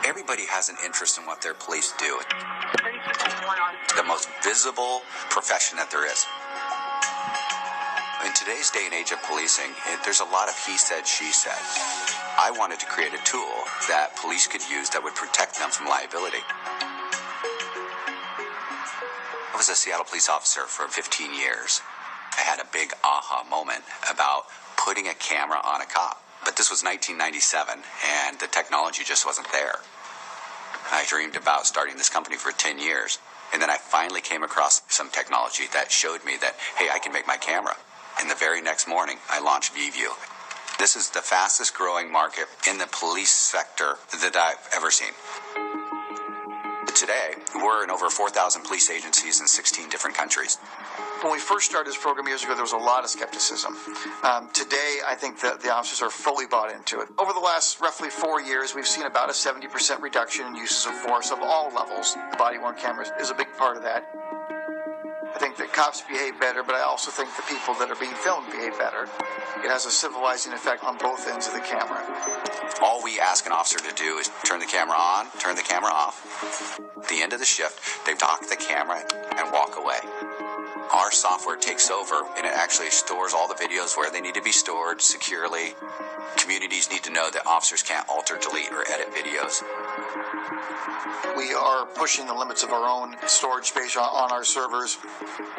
Everybody has an interest in what their police do. The most visible profession that there is. In today's day and age of policing, there's a lot of he said, she said. I wanted to create a tool that police could use that would protect them from liability. I was a Seattle police officer for 15 years. I had a big aha moment about putting a camera on a cop. But this was 1997, and the technology just wasn't there. I dreamed about starting this company for 10 years, and then I finally came across some technology that showed me that, hey, I can make my camera. And the very next morning, I launched VView. This is the fastest growing market in the police sector that I've ever seen. Today, we're in over 4,000 police agencies in 16 different countries. When we first started this program years ago, there was a lot of skepticism. Today, I think that the officers are fully bought into it. Over the last roughly 4 years, we've seen about a 70% reduction in uses of force of all levels. The body-worn camera is a big part of that. I think that cops behave better, but I also think the people that are being filmed behave better. It has a civilizing effect on both ends of the camera. All we ask an officer to do is turn the camera on, turn the camera off. At the end of the shift, they dock the camera and walk away. Our software takes over, and it actually stores all the videos where they need to be stored securely. Communities need to know that officers can't alter, delete, or edit videos. We are pushing the limits of our own storage space on our servers.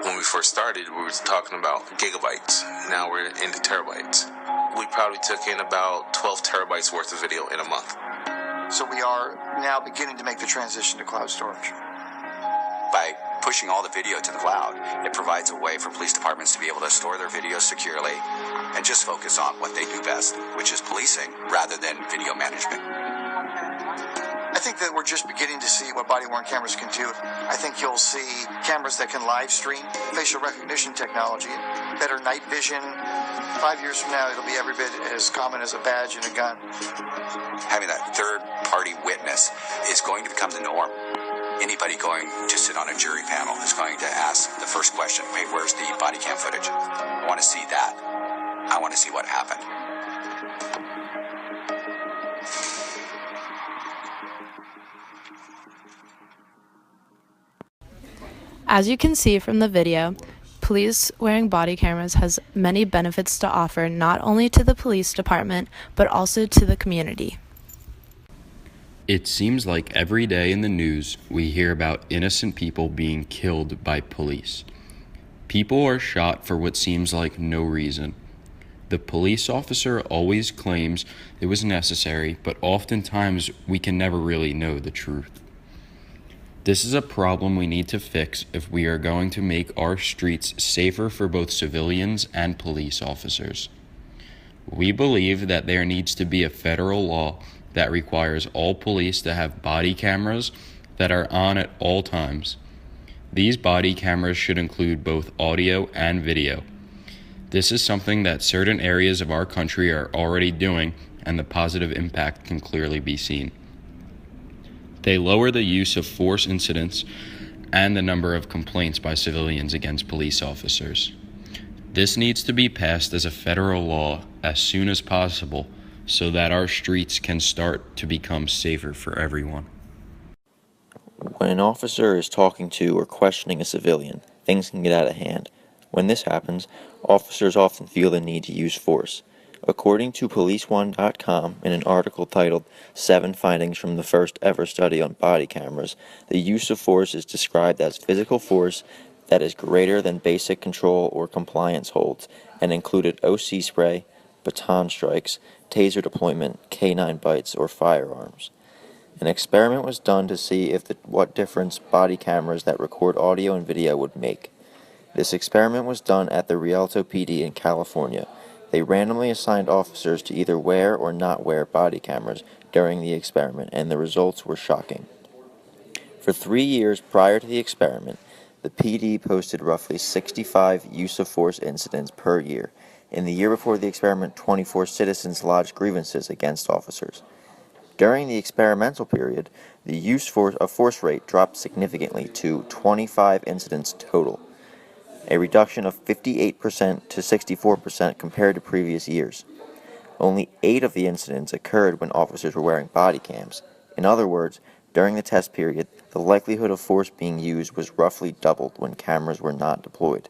When we first started, we were talking about gigabytes. Now we're into terabytes. We probably took in about 12 terabytes worth of video in a month. So we are now beginning to make the transition to cloud storage. By pushing all the video to the cloud, it provides a way for police departments to be able to store their videos securely and just focus on what they do best, which is policing rather than video management. I think that we're just beginning to see what body-worn cameras can do. I think you'll see cameras that can live stream, facial recognition technology, better night vision. 5 years from now, it'll be every bit as common as a badge and a gun. Having that third-party witness is going to become the norm. Anybody going to sit on a jury panel is going to ask the first question, wait, where's the body cam footage? I want to see that. I want to see what happened. As you can see from the video, police wearing body cameras has many benefits to offer not only to the police department, but also to the community. It seems like every day in the news we hear about innocent people being killed by police. People are shot for what seems like no reason. The police officer always claims it was necessary, but oftentimes we can never really know the truth. This is a problem we need to fix if we are going to make our streets safer for both civilians and police officers. We believe that there needs to be a federal law that requires all police to have body cameras that are on at all times. These body cameras should include both audio and video. This is something that certain areas of our country are already doing, and the positive impact can clearly be seen. They lower the use of force incidents and the number of complaints by civilians against police officers. This needs to be passed as a federal law as soon as possible so that our streets can start to become safer for everyone. When an officer is talking to or questioning a civilian, things can get out of hand. When this happens, officers often feel the need to use force. According to PoliceOne.com, in an article titled 7 Findings from the First Ever Study on Body Cameras, the use of force is described as physical force that is greater than basic control or compliance holds, and included OC spray, baton strikes, taser deployment, canine bites, or firearms. An experiment was done to see what difference body cameras that record audio and video would make. This experiment was done at the Rialto PD in California. They randomly assigned officers to either wear or not wear body cameras during the experiment, and the results were shocking. For 3 years prior to the experiment, the PD posted roughly 65 use-of-force incidents per year. In the year before the experiment, 24 citizens lodged grievances against officers. During the experimental period, the use of force rate dropped significantly to 25 incidents total, a reduction of 58% to 64% compared to previous years. Only 8 of the incidents occurred when officers were wearing body cams. In other words, during the test period, the likelihood of force being used was roughly doubled when cameras were not deployed.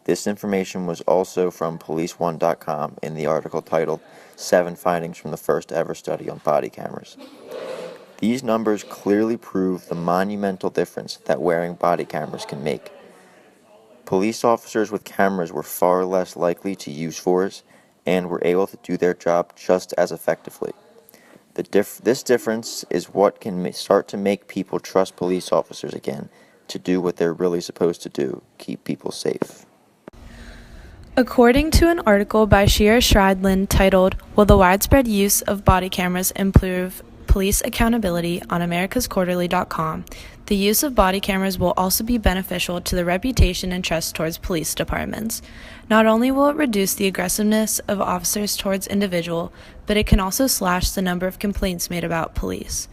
This information was also from PoliceOne.com in the article titled 7 Findings from the First Ever Study on Body Cameras. These numbers clearly prove the monumental difference that wearing body cameras can make. Police officers with cameras were far less likely to use force and were able to do their job just as effectively. This difference is what can start to make people trust police officers again to do what they're really supposed to do, keep people safe. According to an article by Shira Schreidlin titled, Will the Widespread Use of Body Cameras Improve Police Accountability on AmericasQuarterly.com, the use of body cameras will also be beneficial to the reputation and trust towards police departments. Not only will it reduce the aggressiveness of officers towards individuals, but it can also slash the number of complaints made about police.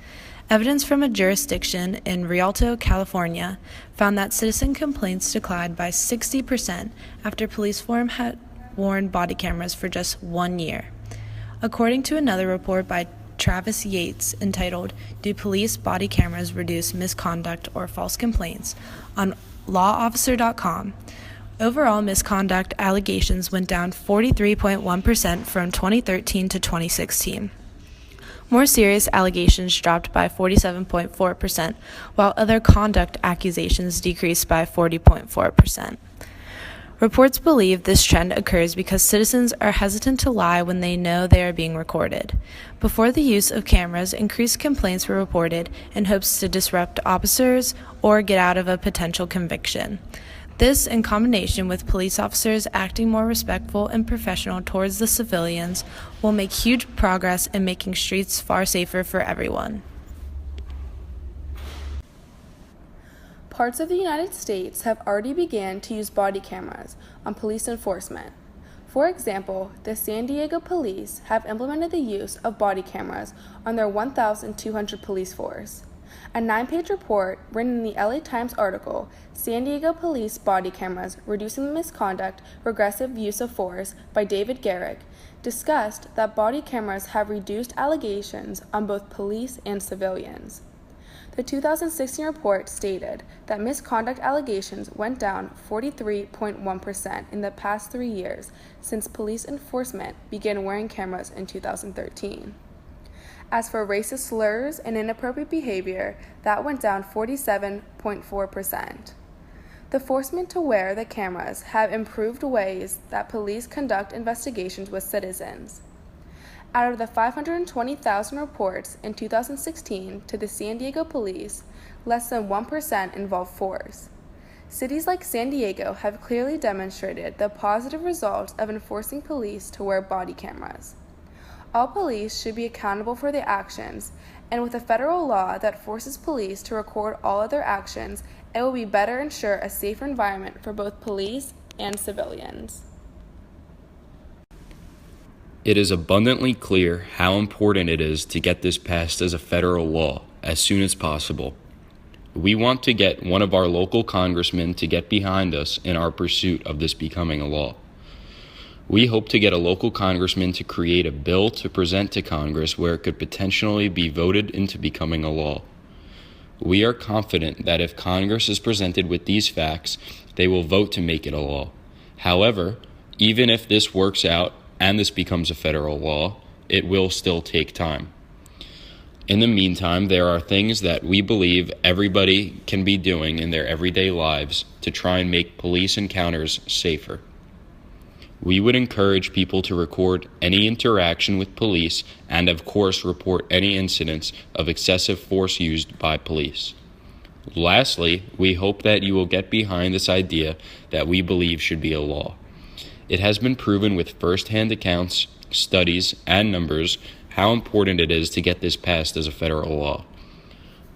Evidence from a jurisdiction in Rialto, California, found that citizen complaints declined by 60% after police force had worn body cameras for just 1 year. According to another report by Travis Yates entitled, Do Police Body Cameras Reduce Misconduct or False Complaints? On lawofficer.com, overall misconduct allegations went down 43.1% from 2013 to 2016. More serious allegations dropped by 47.4%, while other conduct accusations decreased by 40.4%. Reports believe this trend occurs because citizens are hesitant to lie when they know they are being recorded. Before the use of cameras, increased complaints were reported in hopes to disrupt officers or get out of a potential conviction. This, in combination with police officers acting more respectful and professional towards the civilians, will make huge progress in making streets far safer for everyone. Parts of the United States have already begun to use body cameras on police enforcement. For example, the San Diego police have implemented the use of body cameras on their 1,200 police force. A 9-page report written in the LA Times article, San Diego Police Body Cameras Reducing Misconduct, Regressive Use of Force by David Garrick, discussed that body cameras have reduced allegations on both police and civilians. The 2016 report stated that misconduct allegations went down 43.1% in the past 3 years since police enforcement began wearing cameras in 2013. As for racist slurs and inappropriate behavior, that went down 47.4%. The forcement to wear the cameras have improved ways that police conduct investigations with citizens. Out of the 520,000 reports in 2016 to the San Diego police, less than 1% involved force. Cities like San Diego have clearly demonstrated the positive results of enforcing police to wear body cameras. All police should be accountable for their actions, and with a federal law that forces police to record all of their actions, it will be better ensure a safer environment for both police and civilians. It is abundantly clear how important it is to get this passed as a federal law as soon as possible. We want to get one of our local congressmen to get behind us in our pursuit of this becoming a law. We hope to get a local congressman to create a bill to present to Congress where it could potentially be voted into becoming a law. We are confident that if Congress is presented with these facts, they will vote to make it a law. However, even if this works out and this becomes a federal law, it will still take time. In the meantime, there are things that we believe everybody can be doing in their everyday lives to try and make police encounters safer. We would encourage people to record any interaction with police and, of course, report any incidents of excessive force used by police. Lastly, we hope that you will get behind this idea that we believe should be a law. It has been proven with first-hand accounts, studies, and numbers how important it is to get this passed as a federal law.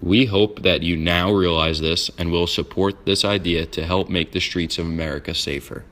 We hope that you now realize this and will support this idea to help make the streets of America safer.